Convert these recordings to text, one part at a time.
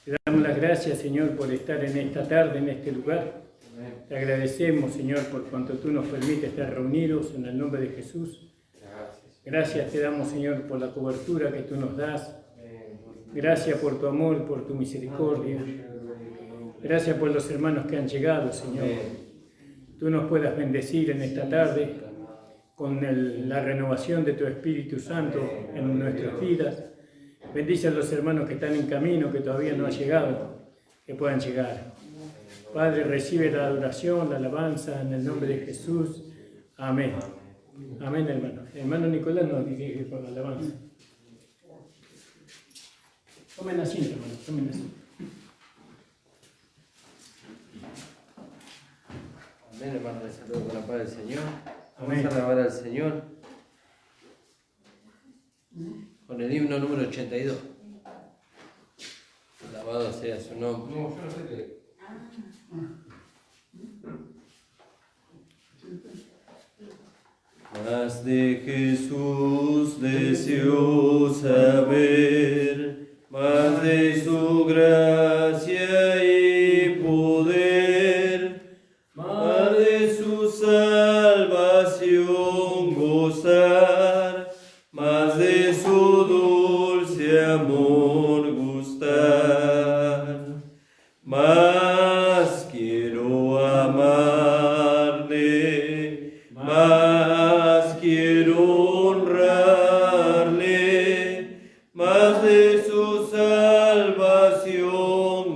Te damos las gracias, Señor, por estar en esta tarde, en este lugar. Te agradecemos, Señor, por cuanto tú nos permites estar reunidos en el nombre de Jesús. Gracias te damos, Señor, por la cobertura que tú nos das. Gracias por tu amor, por tu misericordia. Gracias por los hermanos que han llegado, Señor. Tú nos puedas bendecir en esta tarde con la renovación de tu Espíritu Santo en nuestras vidas. Bendice a los hermanos que están en camino, que todavía no han llegado, que puedan llegar. Padre, recibe la adoración, la alabanza en el nombre de Jesús. Amén. Amén, hermano. Hermano Nicolás nos dirige con la alabanza. Tomen asiento, hermano, tomen asiento. Amén, hermano, les saludo con la paz del Señor. Amén. Vamos a alabar al Señor con el himno número 82. Alabado sea su nombre. Más de Jesús deseo saber, más de su gracia y poder, más de su salvación gozar, más de su dulce amor gustar. Más quiero amarle, más quiero honrarle, más de su salvación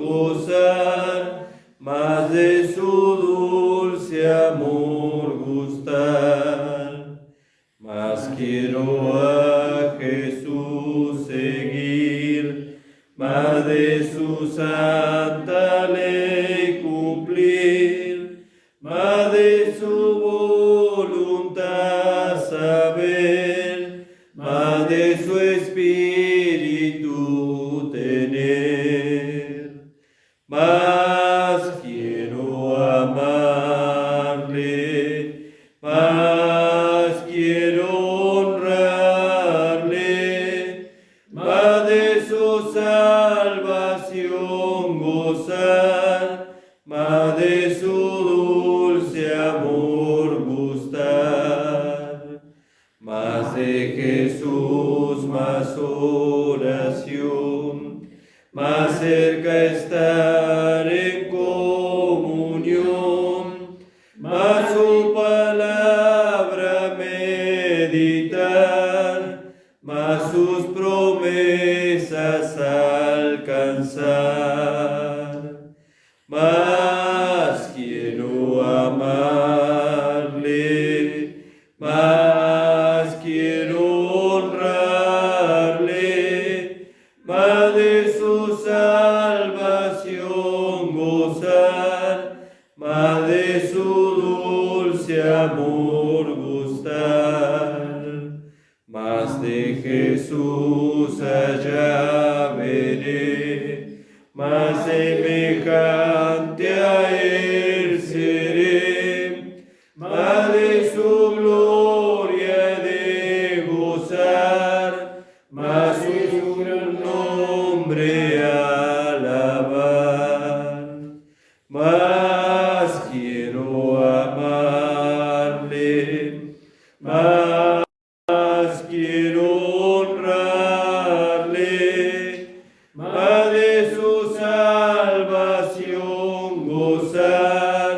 gozar, más de su dulce amor gustar. Más quiero a Jesús seguir, más de su santa ley cumplir, más de su voluntad saber, más de su espíritu tener. Más quiero amarle, más quiero honrarle, más de su salvación gozar, más de su dulce amor gustar. Más de Jesús, más oración, más cerca estar en comunión, más su palabra meditar, más sus promesas alcanzar. Más quiero amarle, más quiero honrarle, más de su salvación gozar, más de su dulce amor gustar. Más de Jesús allá veré, más semejante a Él seré, más de su gloria he de gozar, más su gran nombre alabar. Más quiero amarle, más quiero honrarle, más de su salvación gozar,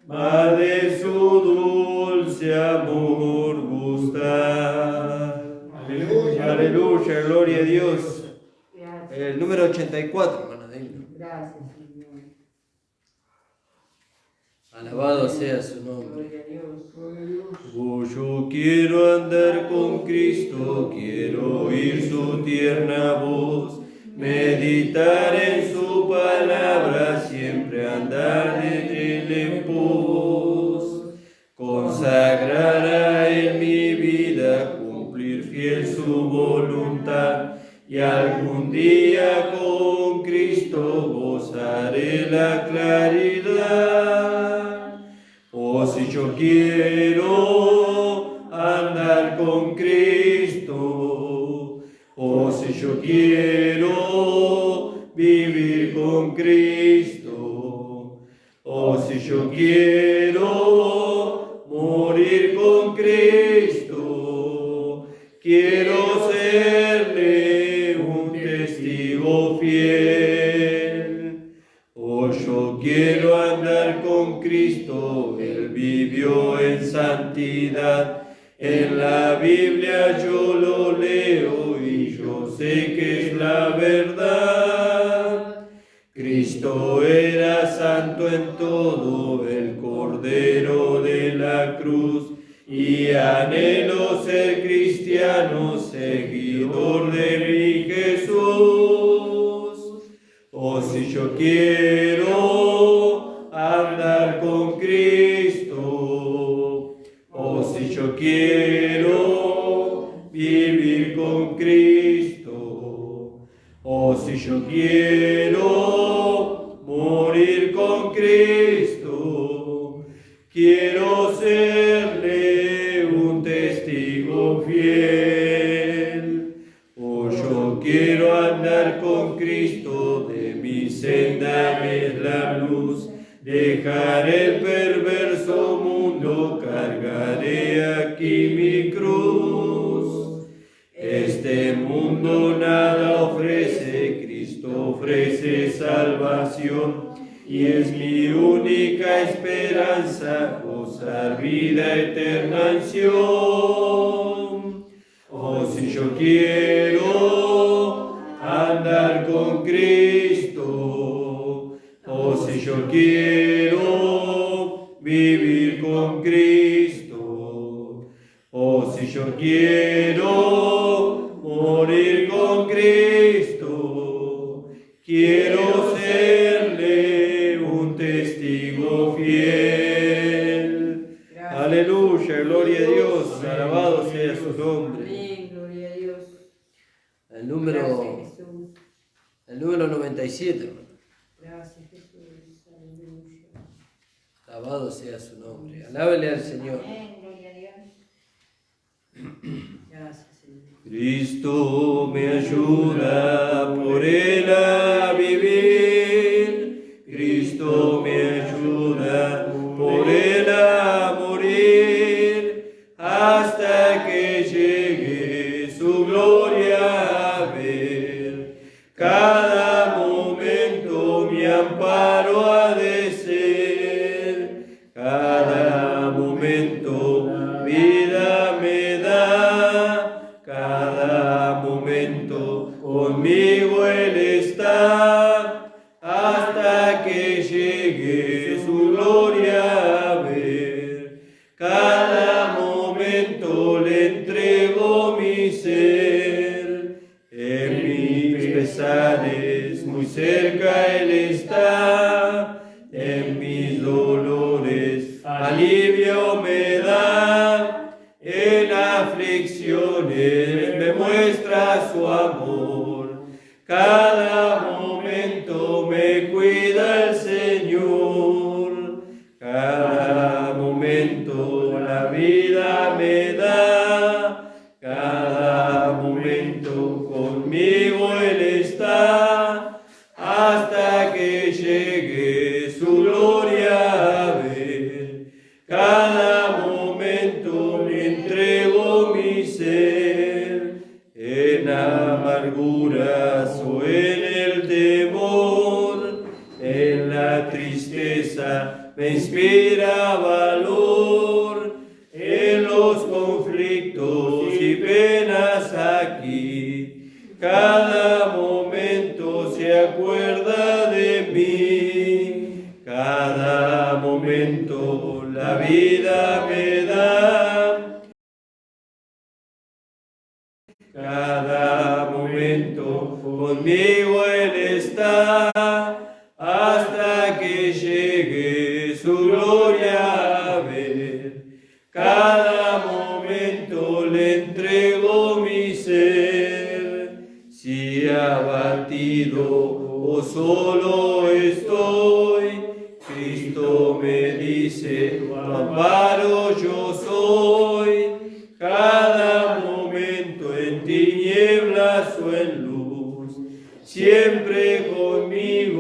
más de su dulce amor gustar. Aleluya, aleluya, gloria a Dios. Gracias. El número 84, hermano de himno. Gracias, Señor. Alabado sea su nombre. Gloria a Dios. Yo quiero andar con Cristo, quiero oír su tierna voz, meditar en su palabra, siempre andar de él en pos, consagrar a él mi vida, cumplir fiel su voluntad, y algún día con Cristo gozaré la claridad. Oh, si yo quiero andar con Cristo, oh, si yo quiero vivir vivir con Cristo. Oh, si yo quiero morir con Cristo, quiero serle un testigo fiel. Oh, yo quiero andar con Cristo, Él vivió en santidad. En la Biblia yo lo leo y yo sé que es la verdad. Cristo era santo en todo, el Cordero de la cruz, y anhelo ser cristiano, seguidor de mi Jesús. Oh, si yo quiero andar con Cristo, oh, si yo quiero vivir con Cristo, oh, si yo quiero morir con Cristo, quiero serle un testigo fiel. Oh, yo quiero andar con Cristo, de mi senda es la luz. Dejaré el perverso mundo, cargaré aquí mi cruz. Este mundo nada ofrece, Cristo ofrece salvación, y es mi única esperanza, gozar vida eterna en Sion. Oh, si yo quiero andar con Cristo, oh, si yo quiero vivir con Cristo, oh, si yo quiero morir con Cristo, quiero serle un testigo fiel. Gracias. Aleluya, gloria a Dios, alabado sea su nombre. Amén, gloria a Dios. El número 97, hermano. Gracias, Jesús. Aleluya. Alabado sea su nombre. Alábele al Señor. Amén, gloria a Dios. Gracias, Señor. Cristo me ayuda por Él a vivir. Cristo me ayuda por Él a morir, hasta que llegue su gloria a ver. Cada momento mi amparo ha de ser, cada momento vida me da, cada momento conmigo Él está, hasta que llegue su gloria a ver. Cada momento le entrego mi ser, en mis pesares muy cerca Él está, en mis dolores alivio me da, en aflicciones me muestra su amor. Cada momento me cuida el Señor, cada momento la vida me da, cada momento conmigo Él está, hasta que llegue su gloria a ver. Cada momento le entrego mi ser, en amarguras o en el temor, en la tristeza me inspira valor, en los conflictos y penas aquí, cada momento se acuerda de mí, cada momento la vida me da, cada momento conmigo Él está, hasta que llegue su gloria a ver. Cada momento le entrego mi ser, si abatido o solo estoy, Cristo me dice, tu amparo yo soy. Cada momento en tinieblas o en luz, siempre conmigo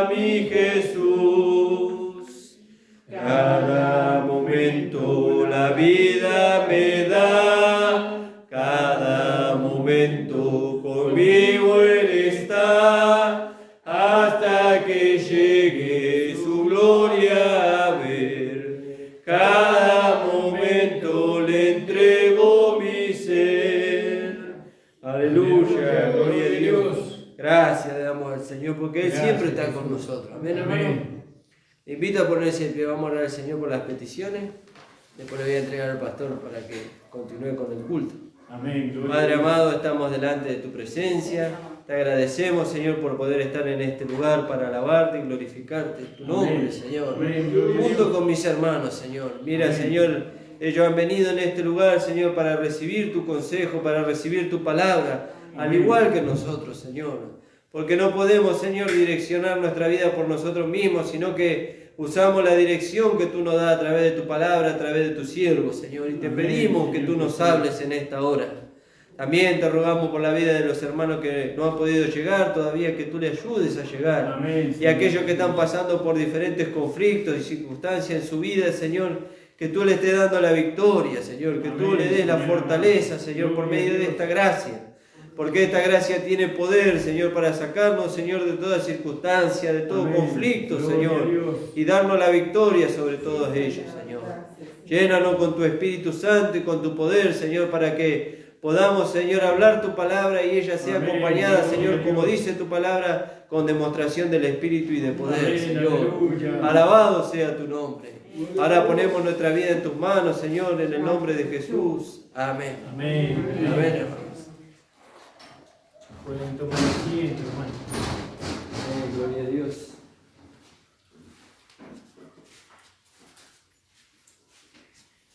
mi Jesús. Cada momento la vida me da, cada momento conmigo Él está, hasta que llegue su gloria a ver. Cada momento le entrego mi ser. Aleluya, gloria a Dios. Gracias le damos al Señor porque Él siempre está con nosotros. Amén, hermano. Te invito a ponerse en pie, vamos a orar al Señor por las peticiones. Después le voy a entregar al pastor para que continúe con el culto. Amén. Padre amado, estamos delante de tu presencia. Te agradecemos, Señor, por poder estar en este lugar para alabarte y glorificarte tu nombre, Amén. Señor. Amén. Junto con mis hermanos, Señor. Mira, amén. Señor, ellos han venido en este lugar, Señor, para recibir tu consejo, para recibir tu palabra, al igual que nosotros, Señor. Porque no podemos, Señor, direccionar nuestra vida por nosotros mismos, sino que usamos la dirección que tú nos das a través de tu palabra, a través de tu siervo, Señor. Y te pedimos que tú nos hables en esta hora. También te rogamos por la vida de los hermanos que no han podido llegar todavía, que tú les ayudes a llegar. Amén, y aquellos que están pasando por diferentes conflictos y circunstancias en su vida, Señor, que tú le estés dando la victoria, Señor, que tú le des la fortaleza, Señor, por medio de esta gracia. Porque esta gracia tiene poder, Señor, para sacarnos, Señor, de toda circunstancia, de todo conflicto, Señor, y darnos la victoria sobre todos ellos, Señor. Llénanos con tu Espíritu Santo y con tu poder, Señor, para que podamos, Señor, hablar tu palabra y ella sea acompañada, Señor, como dice tu palabra, con demostración del Espíritu y de poder, Señor. Alabado sea tu nombre. Ahora ponemos nuestra vida en tus manos, Señor, en el nombre de Jesús. Amén. Amén. Amén, hermanos. Pueden tomar asiento, hermano. Amén, gloria a Dios.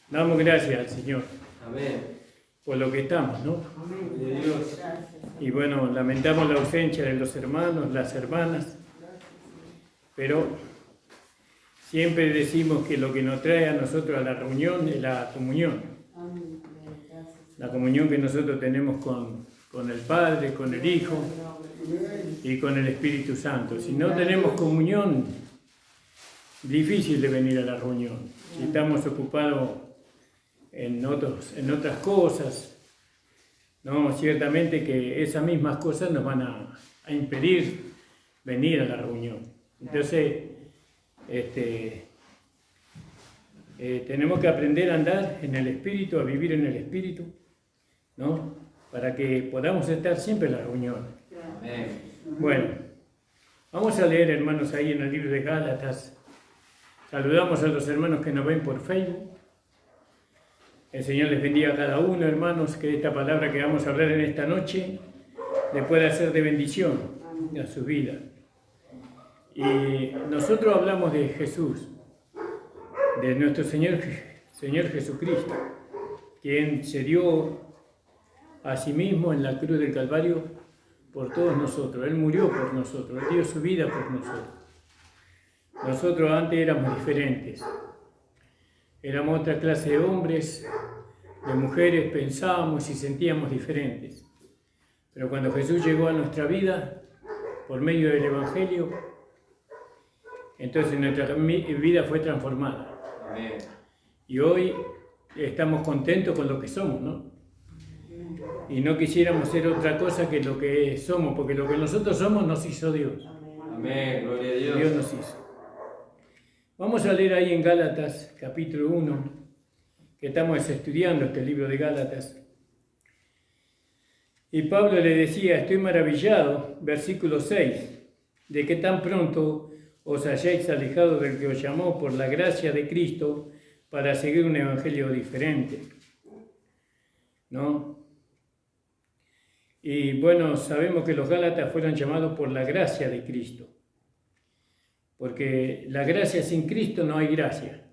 Damos gracias al Señor Amén. por lo que estamos, ¿no? Gloria a Dios. Y bueno, lamentamos la ausencia de los hermanos, las hermanas, pero siempre decimos que lo que nos trae a nosotros a la reunión es la comunión. La comunión que nosotros tenemos con el Padre, con el Hijo y con el Espíritu Santo. Si no tenemos comunión, difícil de venir a la reunión. Si estamos ocupados en otras cosas, no, ciertamente que esas mismas cosas nos van a impedir venir a la reunión. Entonces, tenemos que aprender a andar en el Espíritu, a vivir en el Espíritu, ¿no? Para que podamos estar siempre en la reunión. Amén. Bueno, vamos a leer, hermanos, ahí en el libro de Gálatas. Saludamos a los hermanos que nos ven por Facebook. El Señor les bendiga a cada uno, hermanos, que esta palabra que vamos a hablar en esta noche les pueda ser de bendición a su vida. Y nosotros hablamos de Jesús, de nuestro Señor Jesucristo, quien se dio a sí mismo en la cruz del Calvario por todos nosotros. Él murió por nosotros, Él dio su vida por nosotros. Nosotros antes éramos diferentes. Éramos otra clase de hombres, de mujeres, pensábamos y sentíamos diferentes. Pero cuando Jesús llegó a nuestra vida, por medio del Evangelio, entonces nuestra vida fue transformada. Amén. Y hoy estamos contentos con lo que somos, ¿no? Y no quisiéramos ser otra cosa que lo que somos, porque lo que nosotros somos nos hizo Dios. Amén, gloria a Dios. Dios nos hizo. Vamos a leer ahí en Gálatas, capítulo 1, que estamos estudiando este libro de Gálatas. Y Pablo le decía, estoy maravillado, versículo 6, de que tan pronto os hayáis alejado del que os llamó por la gracia de Cristo para seguir un evangelio diferente, ¿no? Y bueno, sabemos que los Gálatas fueron llamados por la gracia de Cristo, porque la gracia sin Cristo no hay gracia.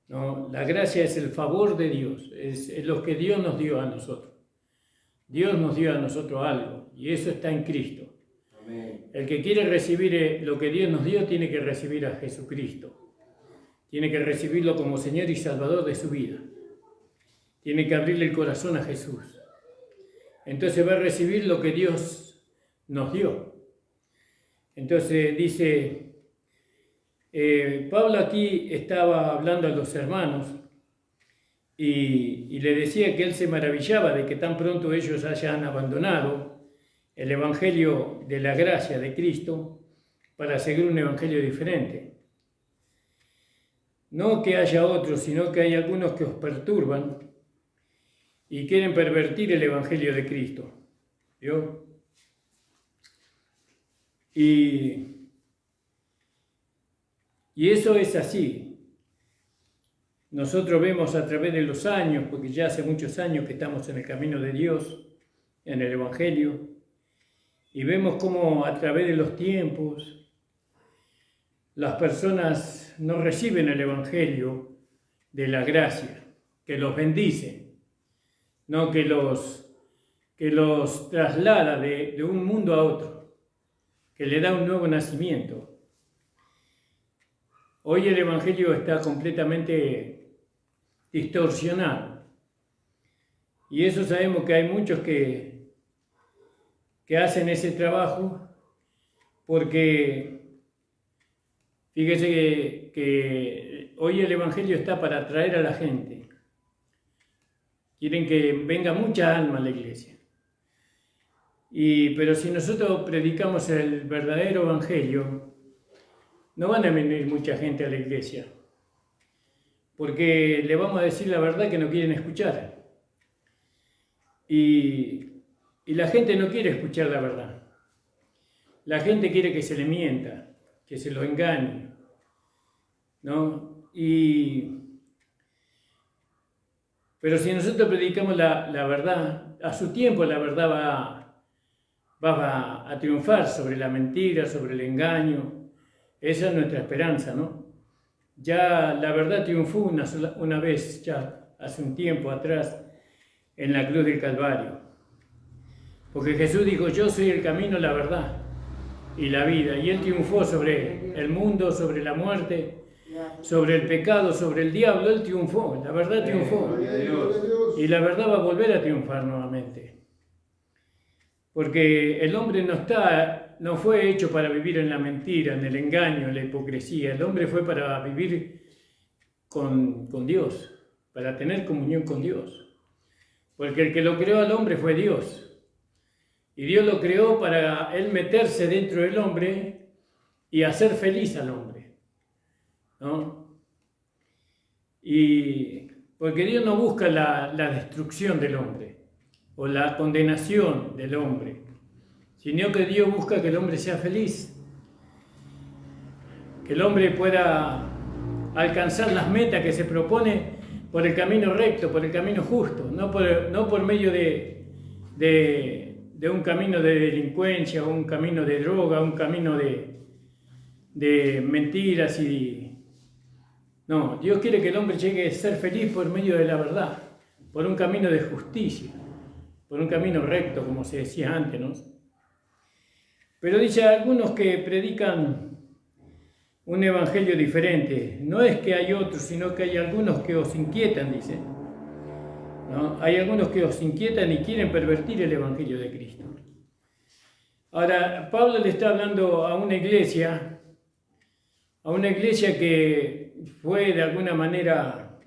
No, la gracia es el favor de Dios, es lo que Dios nos dio a nosotros. Dios nos dio a nosotros algo, y eso está en Cristo. Amén. El que quiere recibir lo que Dios nos dio, tiene que recibir a Jesucristo. Tiene que recibirlo como Señor y Salvador de su vida. Tiene que abrirle el corazón a Jesús. Entonces va a recibir lo que Dios nos dio. Entonces dice, Pablo aquí estaba hablando a los hermanos y le decía que él se maravillaba de que tan pronto ellos hayan abandonado el evangelio de la gracia de Cristo para seguir un evangelio diferente. No que haya otros, sino que hay algunos que os perturban y quieren pervertir el evangelio de Cristo. ¿Vio? Y eso es así. Nosotros vemos a través de los años, porque ya hace muchos años que estamos en el camino de Dios, en el evangelio, y vemos cómo a través de los tiempos las personas no reciben el evangelio de la gracia, que los bendice, no que los traslada de un mundo a otro, que le da un nuevo nacimiento. Hoy el evangelio está completamente distorsionado, y eso sabemos que hay muchos que hacen ese trabajo porque fíjese que hoy el evangelio está para atraer a la gente. Quieren que venga mucha alma a la iglesia. Pero si nosotros predicamos el verdadero evangelio, no van a venir mucha gente a la iglesia, porque le vamos a decir la verdad que no quieren escuchar. Y la gente no quiere escuchar la verdad. La gente quiere que se le mienta, que se lo engañe, ¿no? Pero si nosotros predicamos la verdad, a su tiempo la verdad va a triunfar sobre la mentira, sobre el engaño. Esa es nuestra esperanza, ¿no? Ya la verdad triunfó una vez, ya hace un tiempo atrás, en la cruz del Calvario. Porque Jesús dijo, yo soy el camino, la verdad y la vida. Y Él triunfó sobre el mundo, sobre la muerte, sobre el pecado, sobre el diablo. Él triunfó, la verdad triunfó. Y la verdad va a volver a triunfar nuevamente. Porque el hombre no fue hecho para vivir en la mentira, en el engaño, en la hipocresía. El hombre fue para vivir con Dios, para tener comunión con Dios. Porque el que lo creó al hombre fue Dios. Y Dios lo creó para Él meterse dentro del hombre y hacer feliz al hombre, ¿no? Y porque Dios no busca la destrucción del hombre o la condenación del hombre, sino que Dios busca que el hombre sea feliz, que el hombre pueda alcanzar las metas que se propone por el camino recto, por el camino justo, no por medio de un camino de delincuencia, o un camino de droga, un camino de mentiras No, Dios quiere que el hombre llegue a ser feliz por medio de la verdad, por un camino de justicia, por un camino recto, como se decía antes, ¿no? Pero dice algunos que predican un evangelio diferente. No es que hay otros, sino que hay algunos que os inquietan, dice, ¿no? Hay algunos que os inquietan y quieren pervertir el evangelio de Cristo. Ahora, Pablo le está hablando a una iglesia que fue de alguna manera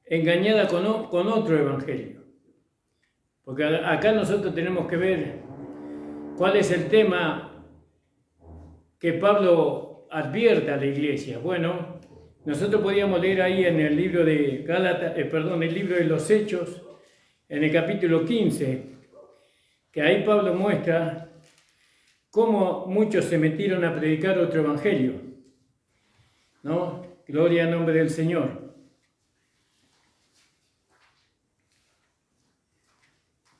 engañada con otro evangelio. Porque acá nosotros tenemos que ver cuál es el tema que Pablo advierte a la iglesia. Bueno, nosotros podíamos leer ahí en el libro de el libro de los Hechos, en el capítulo 15, que ahí Pablo muestra cómo muchos se metieron a predicar otro evangelio, ¿no? Gloria al nombre del Señor.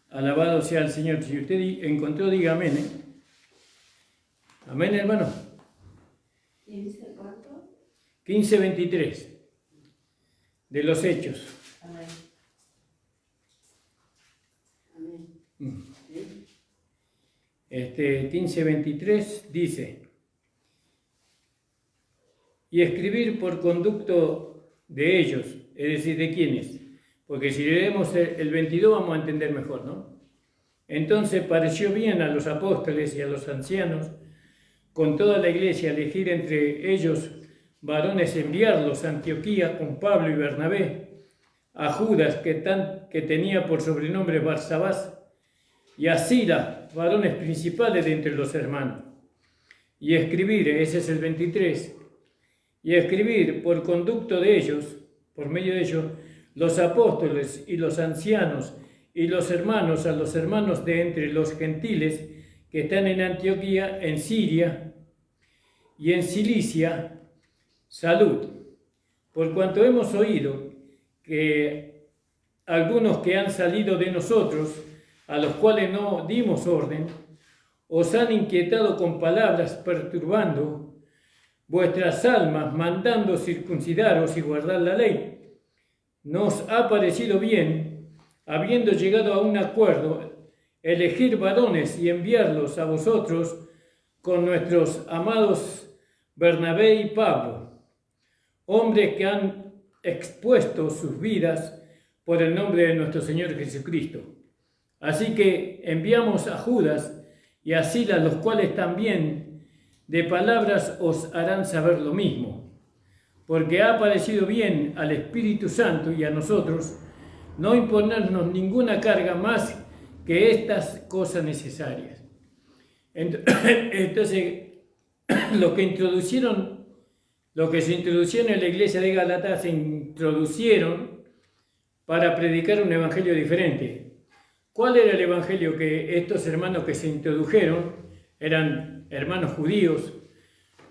Alabado sea el Señor. Si usted encontró, diga amén, ¿eh? Amén, hermano. ¿15 cuánto? 15:23 de los Hechos. Amén. Amén. 15:23 dice: y escribir por conducto de ellos, es decir, ¿de quiénes? Porque si leemos el 22 vamos a entender mejor, ¿no? Entonces pareció bien a los apóstoles y a los ancianos con toda la iglesia, elegir entre ellos varones, enviarlos a Antioquía con Pablo y Bernabé, a Judas, que tenía por sobrenombre Barsabás, y a Silas, varones principales de entre los hermanos. Y escribir, ese es el 23, y escribir por conducto de ellos, por medio de ellos, los apóstoles y los ancianos y los hermanos, a los hermanos de entre los gentiles que están en Antioquía, en Siria y en Cilicia, salud. Por cuanto hemos oído que algunos que han salido de nosotros, a los cuales no dimos orden, os han inquietado con palabras, perturbando vuestras almas, mandando circuncidaros y guardar la ley. Nos ha parecido bien, habiendo llegado a un acuerdo, elegir varones y enviarlos a vosotros con nuestros amados Bernabé y Pablo, hombres que han expuesto sus vidas por el nombre de nuestro Señor Jesucristo. Así que enviamos a Judas y a Silas, los cuales también de palabras os harán saber lo mismo, porque ha parecido bien al Espíritu Santo y a nosotros no imponernos ninguna carga más que estas cosas necesarias. Entonces, lo que se introducieron en la iglesia de Gálatas se introducieron para predicar un evangelio diferente. ¿Cuál era el evangelio que estos hermanos que se introdujeron? Eran hermanos judíos,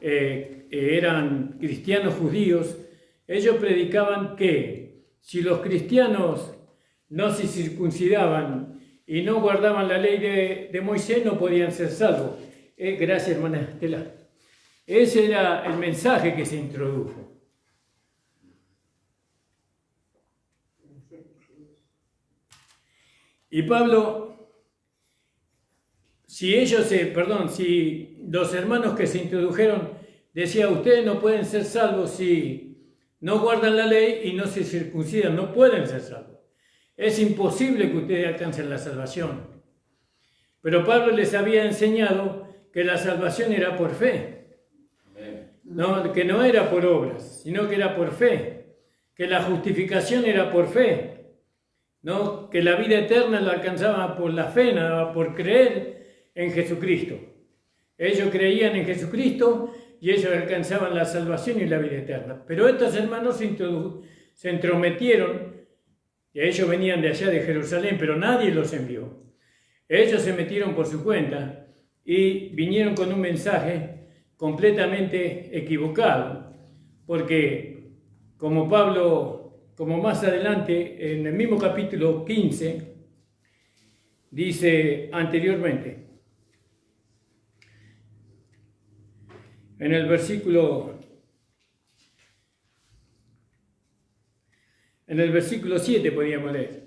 eran cristianos judíos. Ellos predicaban que si los cristianos no se circuncidaban y no guardaban la ley de Moisés, no podían ser salvos. Gracias, hermana Estela. Ese era el mensaje que se introdujo. Y Pablo, si los hermanos que se introdujeron decían, ustedes no pueden ser salvos si no guardan la ley y no se circuncidan, no pueden ser salvos. Es imposible que ustedes alcancen la salvación. Pero Pablo les había enseñado que la salvación era por fe. No, que no era por obras, sino que era por fe. Que la justificación era por fe. ¿No? Que la vida eterna la alcanzaba por la fe, nada por creer en Jesucristo. Ellos creían en Jesucristo y ellos alcanzaban la salvación y la vida eterna. Pero estos hermanos se entrometieron, y ellos venían de allá de Jerusalén, pero nadie los envió. Ellos se metieron por su cuenta y vinieron con un mensaje completamente equivocado, porque como más adelante, en el mismo capítulo 15, dice anteriormente, en el versículo 7 podíamos leer.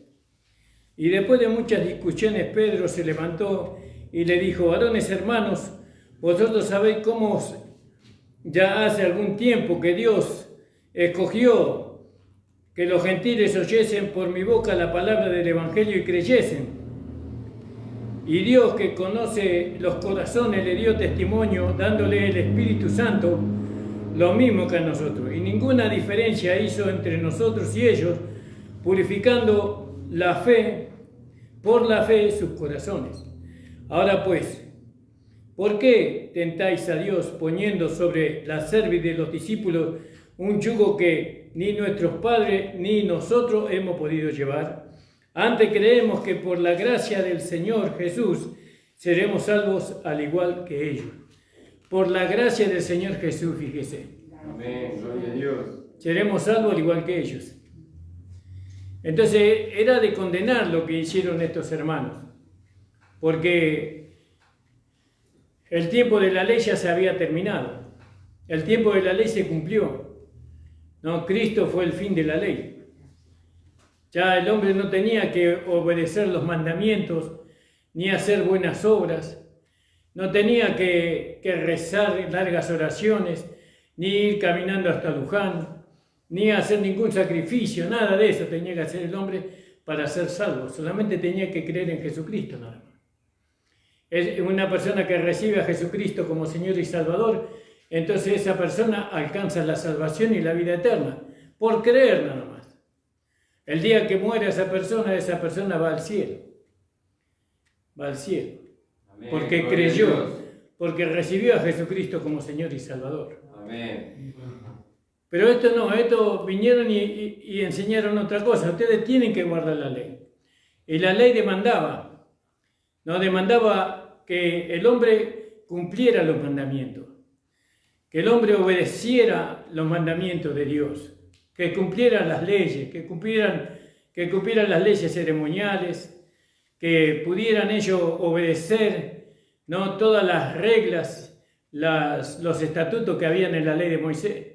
Y después de muchas discusiones, Pedro se levantó y le dijo, varones hermanos, vosotros sabéis cómo ya hace algún tiempo que Dios escogió que los gentiles oyesen por mi boca la palabra del Evangelio y creyesen. Y Dios, que conoce los corazones, le dio testimonio, dándole el Espíritu Santo, lo mismo que a nosotros. Y ninguna diferencia hizo entre nosotros y ellos, purificando por la fe sus corazones. Ahora pues, ¿por qué tentáis a Dios poniendo sobre la cerviz de los discípulos un yugo que ni nuestros padres ni nosotros hemos podido llevar? Antes creemos que por la gracia del Señor Jesús seremos salvos al igual que ellos. Por la gracia del Señor Jesús, fíjese. Amén, gloria a Dios. Seremos salvos al igual que ellos. Entonces era de condenar lo que hicieron estos hermanos, porque el tiempo de la ley ya se había terminado. El tiempo de la ley se cumplió. No, Cristo fue el fin de la ley. Ya el hombre no tenía que obedecer los mandamientos, ni hacer buenas obras, no tenía que rezar largas oraciones, ni ir caminando hasta Luján, ni hacer ningún sacrificio, nada de eso tenía que hacer el hombre para ser salvo. Solamente tenía que creer en Jesucristo, nada más. es una persona que recibe a Jesucristo como Señor y Salvador, entonces esa persona alcanza la salvación y la vida eterna, por creer nada más. El día que muera esa persona va al cielo. Va al cielo. Amén. Porque Gloria a creyó, Dios. porque recibió a Jesucristo como Señor y Salvador. Amén. Pero estos vinieron y enseñaron otra cosa. Ustedes tienen que guardar la ley. Y la ley demandaba que el hombre cumpliera los mandamientos, que el hombre obedeciera los mandamientos de Dios, que cumpliera las leyes, que cumplieran las leyes ceremoniales, que pudieran ellos obedecer, ¿no?, todas las reglas, los estatutos que habían en la ley de Moisés.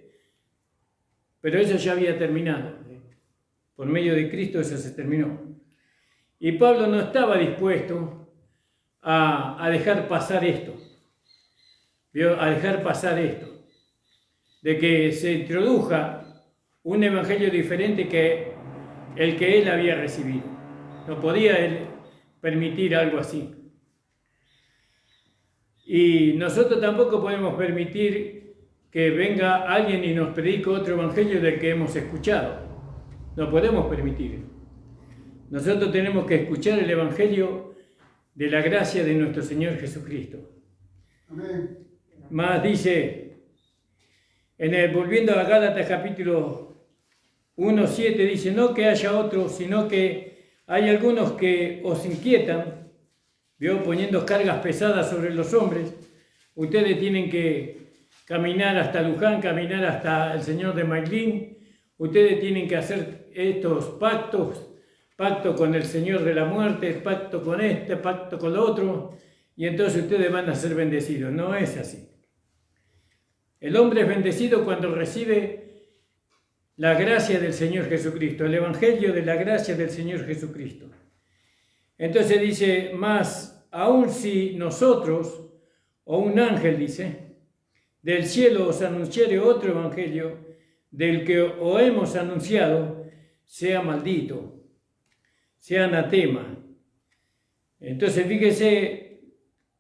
Pero eso ya había terminado. Por medio de Cristo eso se terminó. Y Pablo no estaba dispuesto a dejar pasar esto. A dejar pasar esto. De que se introduja un evangelio diferente que el que él había recibido. No podía él permitir algo así. Y nosotros tampoco podemos permitir que venga alguien y nos predique otro evangelio del que hemos escuchado. No podemos permitir. Nosotros tenemos que escuchar el evangelio de la gracia de nuestro Señor Jesucristo. Amén. Más dice, volviendo a Gálatas capítulo 1:7, dice, no que haya otro, sino que hay algunos que os inquietan, poniendo cargas pesadas sobre los hombres. Ustedes tienen que caminar hasta Luján, caminar hasta el Señor de Mailín. Ustedes tienen que hacer estos pacto con el Señor de la muerte, pacto con este, pacto con lo otro, y entonces ustedes van a ser bendecidos. No es así. El hombre es bendecido cuando recibe la gracia del Señor Jesucristo, el evangelio de la gracia del Señor Jesucristo. Entonces dice, más aún si nosotros, o un ángel dice, del cielo os anunciare otro evangelio, del que os hemos anunciado, sea maldito, sea anatema. Entonces fíjese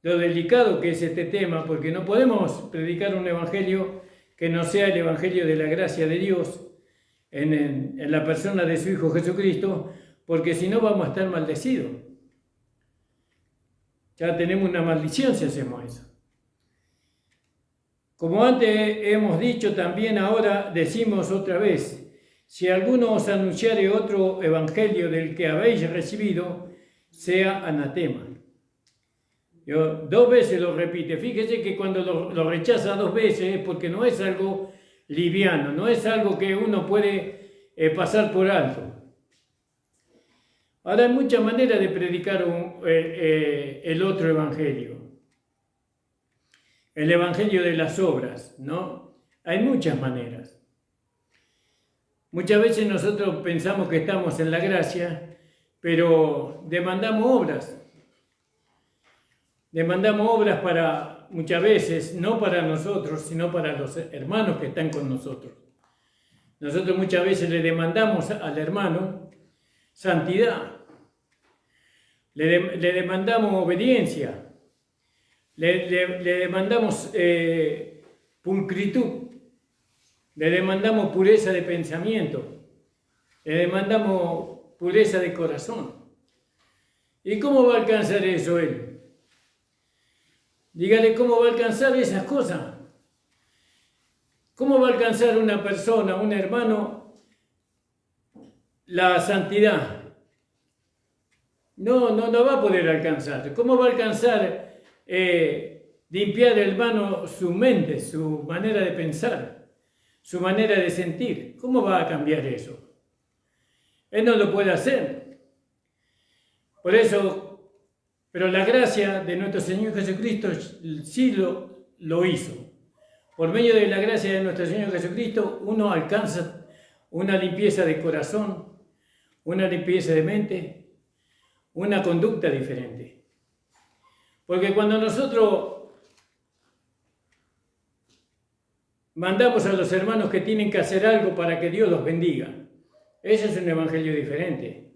lo delicado que es este tema, porque no podemos predicar un evangelio que no sea el evangelio de la gracia de Dios en la persona de su Hijo Jesucristo, porque si no vamos a estar maldecidos. Ya tenemos una maldición si hacemos eso. Como antes hemos dicho, también ahora decimos otra vez, si alguno os anunciare otro evangelio del que habéis recibido, sea anatema. Yo 2 veces lo repite. Fíjese que cuando lo rechaza 2 veces es porque no es algo liviano, no es algo que uno puede pasar por alto. Ahora hay muchas maneras de predicar el otro evangelio. El evangelio de las obras, ¿no? Hay muchas maneras. Muchas veces nosotros pensamos que estamos en la gracia, pero demandamos obras. Demandamos obras muchas veces, no para nosotros, sino para los hermanos que están con nosotros. Nosotros muchas veces le demandamos al hermano santidad, le demandamos obediencia, le demandamos pulcritud, le demandamos pureza de pensamiento, le demandamos pureza de corazón. ¿Y cómo va a alcanzar eso él? Dígale cómo va a alcanzar esas cosas. ¿Cómo va a alcanzar una persona, un hermano, la santidad? No va a poder alcanzar. ¿Cómo va a alcanzar limpiar el hermano su mente, su manera de pensar, su manera de sentir? ¿Cómo va a cambiar eso? Él no lo puede hacer. Por eso, pero la gracia de nuestro Señor Jesucristo sí lo hizo. Por medio de la gracia de nuestro Señor Jesucristo, uno alcanza una limpieza de corazón, una limpieza de mente, una conducta diferente. Porque cuando nosotros mandamos a los hermanos que tienen que hacer algo para que Dios los bendiga, ese es un evangelio diferente.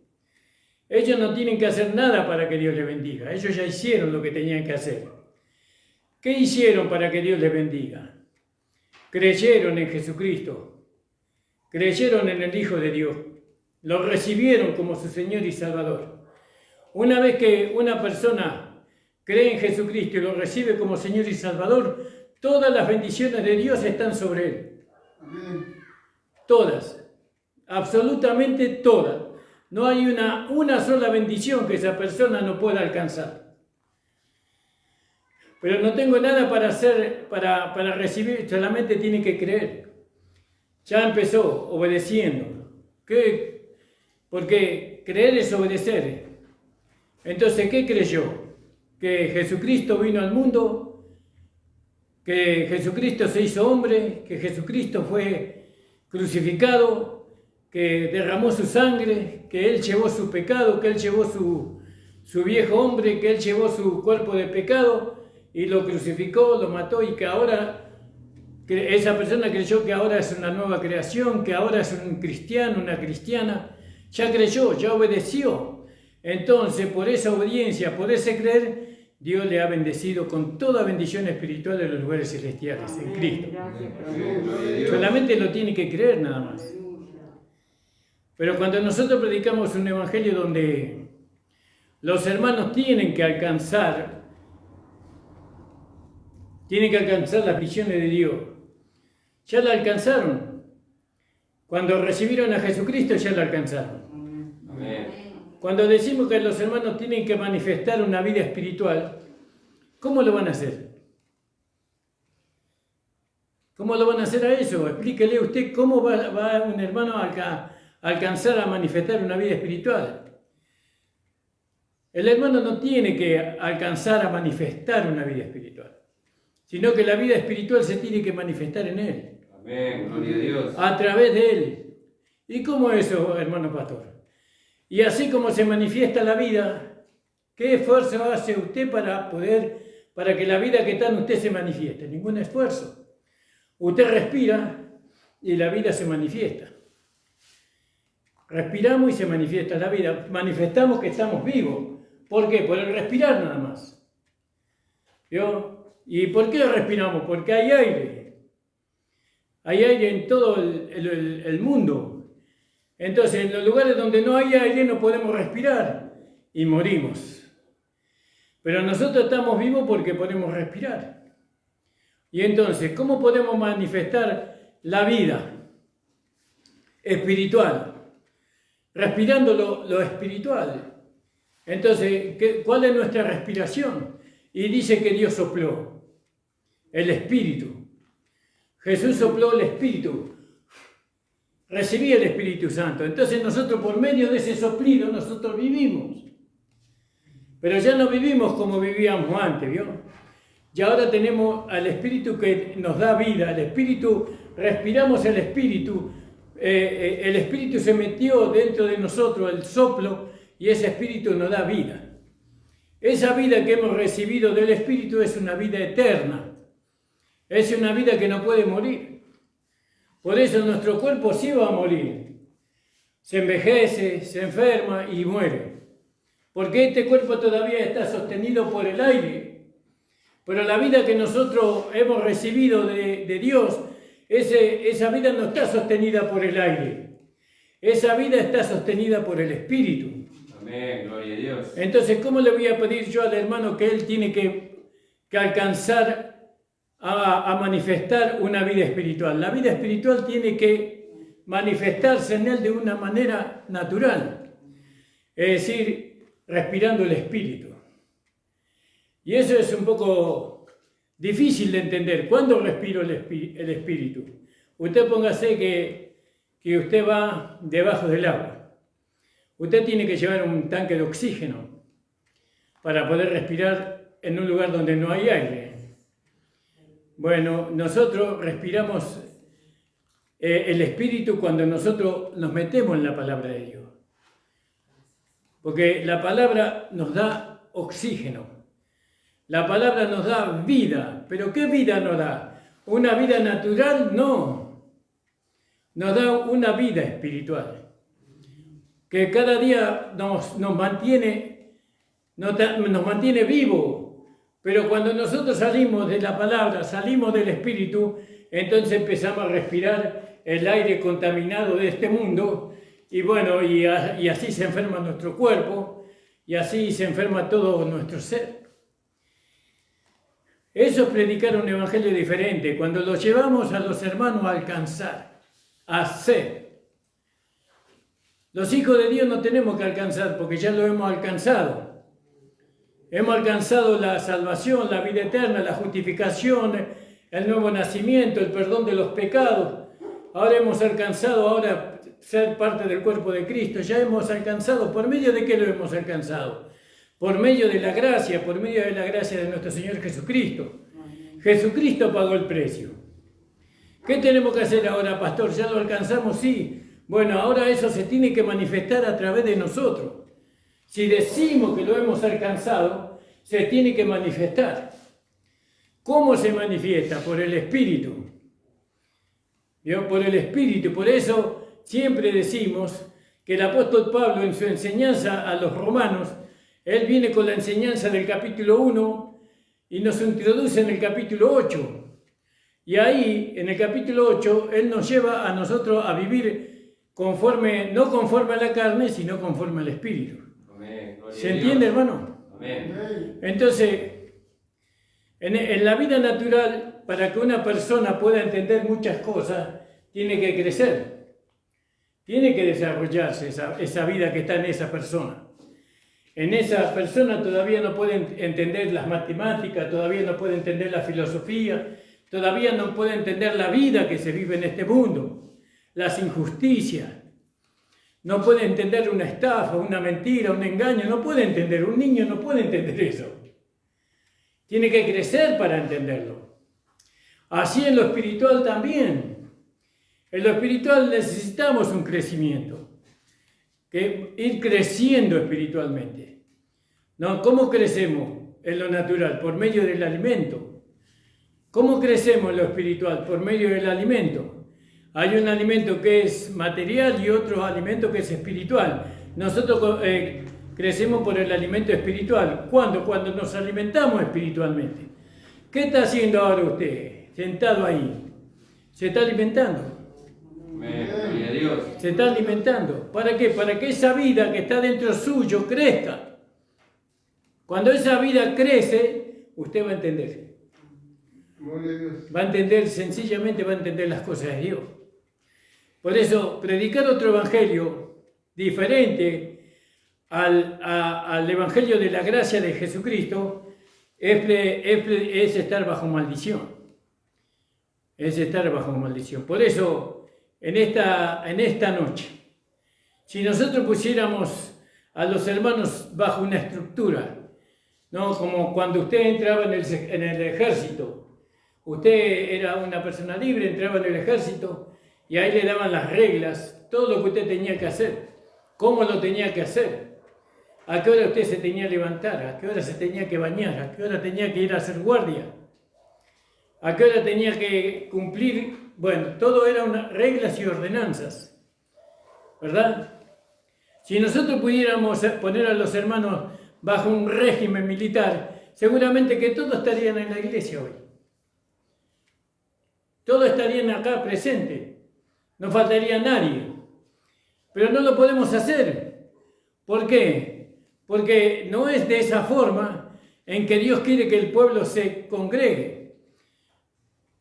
Ellos no tienen que hacer nada para que Dios les bendiga. Ellos ya hicieron lo que tenían que hacer. ¿Qué hicieron para que Dios les bendiga? Creyeron en Jesucristo. Creyeron en el Hijo de Dios. Lo recibieron como su Señor y Salvador. Una vez que una persona cree en Jesucristo y lo recibe como Señor y Salvador, todas las bendiciones de Dios están sobre él. Todas. Absolutamente todas. No hay una sola bendición que esa persona no pueda alcanzar. Pero no tengo nada para hacer, para recibir, solamente tiene que creer. Ya empezó obedeciendo. Porque creer es obedecer. Entonces, ¿qué creyó? Que Jesucristo vino al mundo, que Jesucristo se hizo hombre, que Jesucristo fue crucificado, que derramó su sangre, que Él llevó su pecado, que Él llevó su viejo hombre, que Él llevó su cuerpo de pecado y lo crucificó, lo mató y que ahora que esa persona creyó que ahora es una nueva creación, que ahora es un cristiano, una cristiana, ya creyó, ya obedeció. Entonces, por esa obediencia, por ese creer, Dios le ha bendecido con toda bendición espiritual en los lugares celestiales, en Cristo. Solamente lo tiene que creer nada más. Pero cuando nosotros predicamos un evangelio donde los hermanos tienen que alcanzar las visiones de Dios, ya la alcanzaron. Cuando recibieron a Jesucristo ya la alcanzaron. Amén. Cuando decimos que los hermanos tienen que manifestar una vida espiritual, ¿cómo lo van a hacer? ¿Cómo lo van a hacer a eso? Explíquele usted cómo va un hermano a alcanzar a manifestar una vida espiritual. El hermano no tiene que alcanzar a manifestar una vida espiritual, sino que la vida espiritual se tiene que manifestar en él. Amén, gloria a Dios. A través de él. ¿Y cómo eso, hermano pastor? Y así como se manifiesta la vida, ¿qué esfuerzo hace usted para que la vida que está en usted se manifieste? Ningún esfuerzo. Usted respira y la vida se manifiesta. Respiramos y se manifiesta la vida. Manifestamos que estamos vivos. ¿Por qué? Por el respirar nada más. ¿Vio? ¿Y por qué respiramos? Porque hay aire. Hay aire en todo el mundo. Entonces, en los lugares donde no hay aire no podemos respirar y morimos. Pero nosotros estamos vivos porque podemos respirar. Y entonces, ¿cómo podemos manifestar la vida espiritual? Respirando lo espiritual. Entonces, ¿cuál es nuestra respiración? Y dice que Dios sopló el Espíritu. Jesús sopló el Espíritu. Recibí el Espíritu Santo. Entonces nosotros por medio de ese soplido nosotros vivimos. Pero ya no vivimos como vivíamos antes, ¿vio? Y ahora tenemos al Espíritu que nos da vida. El Espíritu, respiramos el Espíritu. El Espíritu se metió dentro de nosotros, el soplo, y ese Espíritu nos da vida. Esa vida que hemos recibido del Espíritu es una vida eterna. Es una vida que no puede morir. Por eso nuestro cuerpo sí va a morir. Se envejece, se enferma y muere. Porque este cuerpo todavía está sostenido por el aire. Pero la vida que nosotros hemos recibido de Dios, esa vida no está sostenida por el aire. Esa vida está sostenida por el Espíritu. Amén, gloria a Dios. Entonces, ¿cómo le voy a pedir yo al hermano que él tiene que alcanzar a manifestar una vida espiritual? La vida espiritual tiene que manifestarse en él de una manera natural, es decir, respirando el Espíritu. Y eso es un poco difícil de entender. ¿Cuándo respiro el Espíritu? Usted póngase que usted va debajo del agua. Usted tiene que llevar un tanque de oxígeno para poder respirar en un lugar donde no hay aire. Bueno, nosotros respiramos el Espíritu cuando nosotros nos metemos en la palabra de Dios. Porque la palabra nos da oxígeno. La palabra nos da vida. ¿Pero qué vida nos da? ¿Una vida natural? No. Nos da una vida espiritual. que cada día nos mantiene vivo. Pero cuando nosotros salimos de la palabra, salimos del Espíritu, entonces empezamos a respirar el aire contaminado de este mundo, y bueno, y así se enferma nuestro cuerpo, y así se enferma todo nuestro ser. Eso es predicar un evangelio diferente, cuando lo llevamos a los hermanos a alcanzar, a hacer. Los hijos de Dios no tenemos que alcanzar, porque ya lo hemos alcanzado. Hemos alcanzado la salvación, la vida eterna, la justificación, el nuevo nacimiento, el perdón de los pecados. Ahora hemos alcanzado ser parte del cuerpo de Cristo. Ya hemos alcanzado. ¿Por medio de qué lo hemos alcanzado? Por medio de la gracia de nuestro Señor Jesucristo. Jesucristo pagó el precio. ¿Qué tenemos que hacer ahora, pastor? ¿Ya lo alcanzamos? Sí. Bueno, ahora eso se tiene que manifestar a través de nosotros. Si decimos que lo hemos alcanzado, se tiene que manifestar. ¿Cómo se manifiesta? Por el Espíritu. ¿Vio? Por el Espíritu. Por eso siempre decimos que el apóstol Pablo, en su enseñanza a los romanos, él viene con la enseñanza del capítulo 1 y nos introduce en el capítulo 8. Y ahí, en el capítulo 8, él nos lleva a nosotros a vivir no conforme a la carne, sino conforme al Espíritu. ¿Se entiende, hermano? Amén. Entonces, en la vida natural, para que una persona pueda entender muchas cosas, tiene que crecer. Tiene que desarrollarse esa vida que está en esa persona. En esa persona todavía no puede entender las matemáticas, todavía no puede entender la filosofía, todavía no puede entender la vida que se vive en este mundo, las injusticias. No puede entender una estafa, una mentira, un engaño, no puede entender, un niño no puede entender eso. Tiene que crecer para entenderlo. Así en lo espiritual también. En lo espiritual necesitamos un crecimiento, ir creciendo espiritualmente. ¿No? ¿Cómo crecemos en lo natural? Por medio del alimento. ¿Cómo crecemos en lo espiritual? Por medio del alimento. Hay un alimento que es material y otro alimento que es espiritual. Nosotros crecemos por el alimento espiritual. ¿Cuándo? Cuando nos alimentamos espiritualmente. ¿Qué está haciendo ahora usted? Sentado ahí. Se está alimentando. Gloria a Dios. Se está alimentando. ¿Para qué? Para que esa vida que está dentro suyo crezca. Cuando esa vida crece, usted va a entender. Va a entender, sencillamente va a entender las cosas de Dios. Por eso, predicar otro evangelio diferente al evangelio de la gracia de Jesucristo es estar bajo maldición. Es estar bajo maldición. Por eso, en esta noche, si nosotros pusiéramos a los hermanos bajo una estructura, ¿no? Como cuando usted entraba en el ejército, usted era una persona libre, entraba en el ejército y ahí le daban las reglas, todo lo que usted tenía que hacer, cómo lo tenía que hacer, a qué hora usted se tenía que levantar, a qué hora se tenía que bañar, a qué hora tenía que ir a hacer guardia, a qué hora tenía que cumplir. Bueno, todo eran reglas y ordenanzas, ¿verdad? Si nosotros pudiéramos poner a los hermanos bajo un régimen militar, seguramente que todos estarían en la iglesia hoy. Todos estarían acá presentes. No faltaría nadie. Pero no lo podemos hacer. ¿Por qué? Porque no es de esa forma en que Dios quiere que el pueblo se congregue.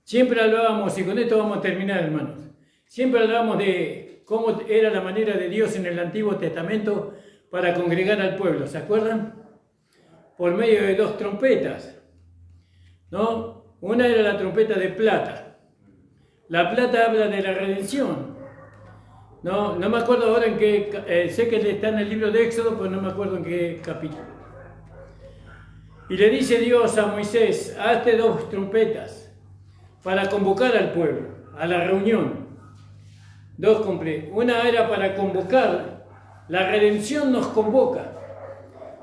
Siempre hablábamos, y con esto vamos a terminar, hermanos, siempre hablábamos de cómo era la manera de Dios en el Antiguo Testamento para congregar al pueblo. ¿Se acuerdan? Por medio de 2 trompetas, ¿no? Una era la trompeta de plata. La plata habla de la redención. No me acuerdo ahora en qué, sé que está en el libro de Éxodo, pero no me acuerdo en qué capítulo. Y le dice Dios a Moisés, hazte 2 trompetas para convocar al pueblo, a la reunión. 2 compré. Una era para convocar, la redención nos convoca.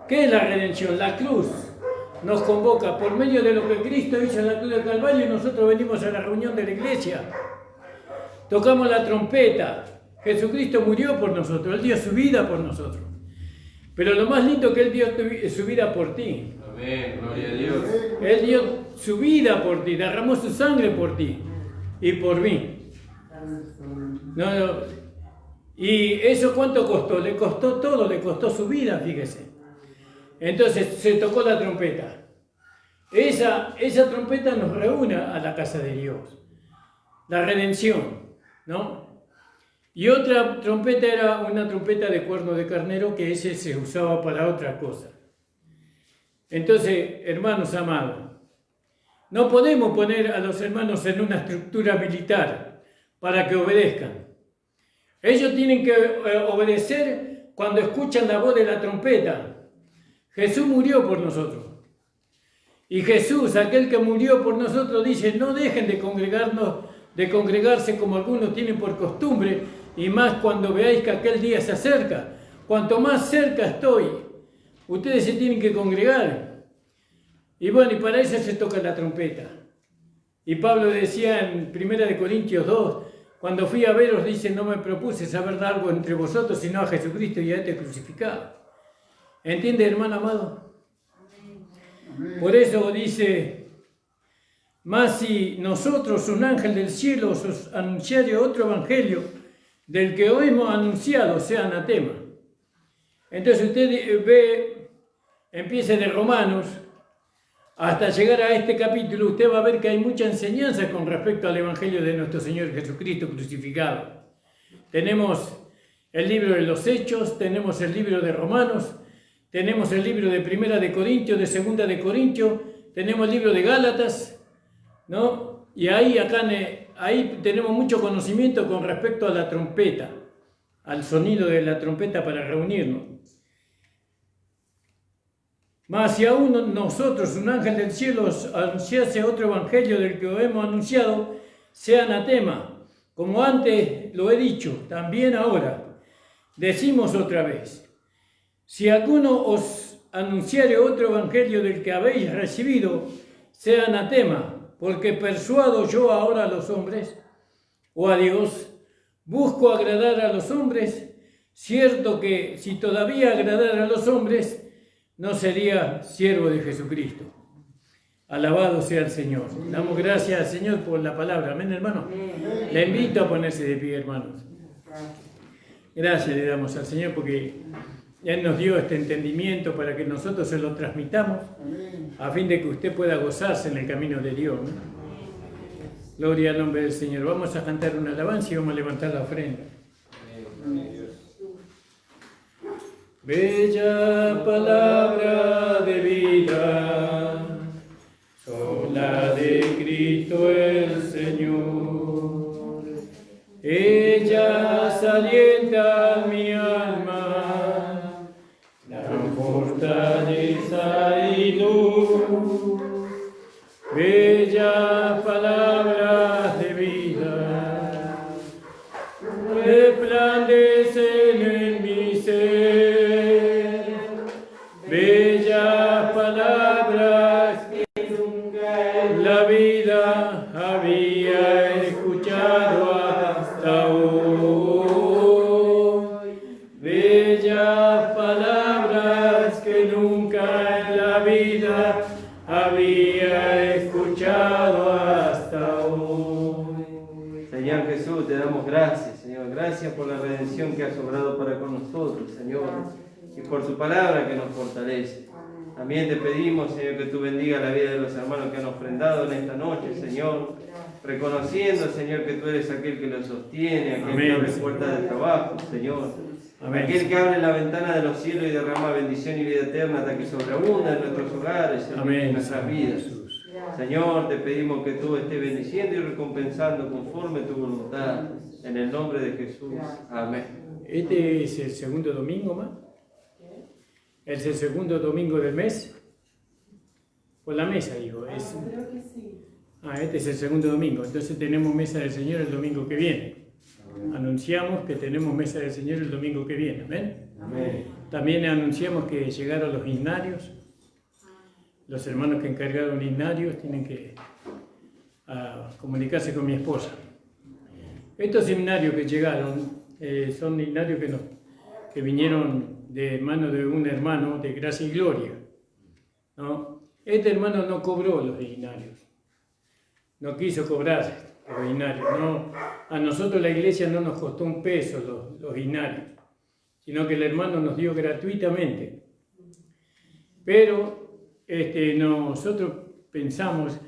¿Qué es la redención? La cruz nos convoca. Por medio de lo que Cristo hizo en la cruz del Calvario, nosotros venimos a la reunión de la iglesia. Tocamos la trompeta Jesucristo murió por nosotros, Él dio su vida por nosotros. Pero lo más lindo que Él dio su vida por ti. Amén, gloria a Dios. Él dio su vida por ti, derramó su sangre por ti y por mí. No. ¿Y eso cuánto costó? Le costó todo, le costó su vida, fíjese. Entonces se tocó la trompeta. Esa trompeta nos reúne a la casa de Dios. La redención, ¿no? Y otra trompeta era una trompeta de cuerno de carnero, que ese se usaba para otra cosa. Entonces, hermanos amados, no podemos poner a los hermanos en una estructura militar para que obedezcan. Ellos tienen que obedecer cuando escuchan la voz de la trompeta. Jesús murió por nosotros. Y Jesús, aquel que murió por nosotros, dice, no dejen de congregarse como algunos tienen por costumbre, y más cuando veáis que aquel día se acerca. Cuanto más cerca estoy, ustedes se tienen que congregar. Y bueno, y para eso se toca la trompeta. Y Pablo decía en 1 Corintios 2, cuando fui a veros, dice, no me propuse saber algo entre vosotros, sino a Jesucristo y a este crucificado. ¿Entiende, hermano amado? Por eso dice, mas si nosotros, un ángel del cielo, os anunciare otro evangelio del que hoy hemos anunciado, sea anatema. Entonces usted ve, empieza de Romanos, hasta llegar a este capítulo, usted va a ver que hay mucha enseñanza con respecto al evangelio de nuestro Señor Jesucristo crucificado. Tenemos el libro de los Hechos, tenemos el libro de Romanos, tenemos el libro de 1 Corintios, de 2 Corintios, tenemos el libro de Gálatas, ¿no? Y ahí tenemos mucho conocimiento con respecto a la trompeta, al sonido de la trompeta para reunirnos. Mas si aún nosotros, un ángel del cielo, anunciase otro evangelio del que os hemos anunciado, sea anatema. Como antes lo he dicho, también ahora, decimos otra vez, si alguno os anunciare otro evangelio del que habéis recibido, sea anatema, porque persuado yo ahora a los hombres, o a Dios, busco agradar a los hombres, cierto que si todavía agradara a los hombres, no sería siervo de Jesucristo. Alabado sea el Señor. Damos gracias al Señor por la palabra. Amén, hermano. Le invito a ponerse de pie, hermanos. Gracias le damos al Señor porque Él nos dio este entendimiento para que nosotros se lo transmitamos a fin de que usted pueda gozarse en el camino de Dios, ¿no? Gloria al nombre del Señor. Vamos a cantar una alabanza y vamos a levantar la ofrenda. Bella palabra de vida, sola de Cristo el Señor. Ella alienta mi alma, dan fortaleza y luz. Bella palabra de vida, resplandecen en mi ser. Bellas palabras que nunca en la vida había escuchado hasta hoy. Bellas palabras que nunca en la vida había escuchado hasta hoy. Señor Jesús, te damos gracias, Señor. Gracias por la redención que has obrado para con nosotros, Señor. Y por su palabra que nos fortalece. También te pedimos, Señor, que tú bendiga la vida de los hermanos que han ofrendado en esta noche, Señor. Reconociendo, Señor, que tú eres aquel que los sostiene, aquel que abre puertas de trabajo, Señor. Amén. Aquel que abre la ventana de los cielos y derrama bendición y vida eterna hasta que sobreabunda en nuestros hogares, Señor, en nuestras vidas. Señor, te pedimos que tú estés bendiciendo y recompensando conforme tu voluntad. En el nombre de Jesús. Amén. Este es el segundo domingo, ¿más? ¿Es el segundo domingo del mes? Por la mesa, digo. Creo que sí. Este es el segundo domingo. Entonces tenemos mesa del Señor el domingo que viene. Anunciamos que tenemos mesa del Señor el domingo que viene. ¿Amén? Amén. También anunciamos que llegaron los himnarios. Los hermanos que encargaron himnarios tienen que comunicarse con mi esposa. Estos himnarios que llegaron son dignarios que vinieron de mano de un hermano de Gracia y Gloria, ¿no? Este hermano no cobró los dignarios, no quiso cobrar los dignarios, no. A nosotros la iglesia no nos costó un peso los dignarios, sino que el hermano nos dio gratuitamente. Pero nosotros pensamos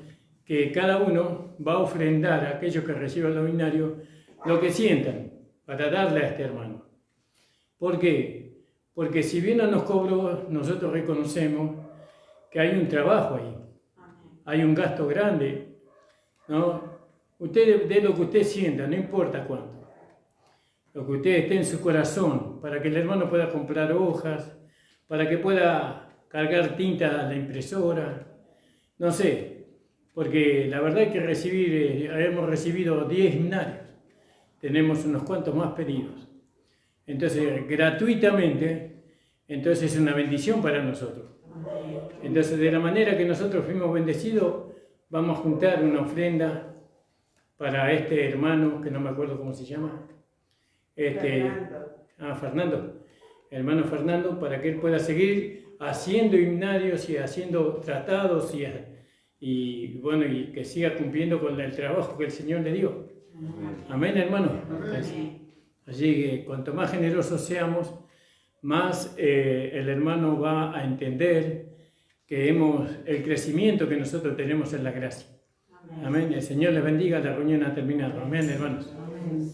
que cada uno va a ofrendar a aquellos que reciban los dignarios lo que sientan para darle a este hermano. ¿Por qué? Porque si bien no nos cobró, nosotros reconocemos que hay un trabajo ahí, hay un gasto grande, ¿no? Usted dé lo que usted sienta, no importa cuánto, lo que usted esté en su corazón, para que el hermano pueda comprar hojas, para que pueda cargar tinta a la impresora, no sé, porque la verdad es que hemos recibido 10 dignarios, tenemos unos cuantos más pedidos. Entonces, gratuitamente, entonces es una bendición para nosotros. Entonces, de la manera que nosotros fuimos bendecidos, vamos a juntar una ofrenda para este hermano, que no me acuerdo cómo se llama. Fernando. Hermano Fernando, para que él pueda seguir haciendo himnarios y haciendo tratados y que siga cumpliendo con el trabajo que el Señor le dio. Amén, hermano. Así que cuanto más generosos seamos, más el hermano va a entender que el crecimiento que nosotros tenemos en la gracia. Amén. El Señor les bendiga. La reunión ha terminado. Amén, hermanos. Amén.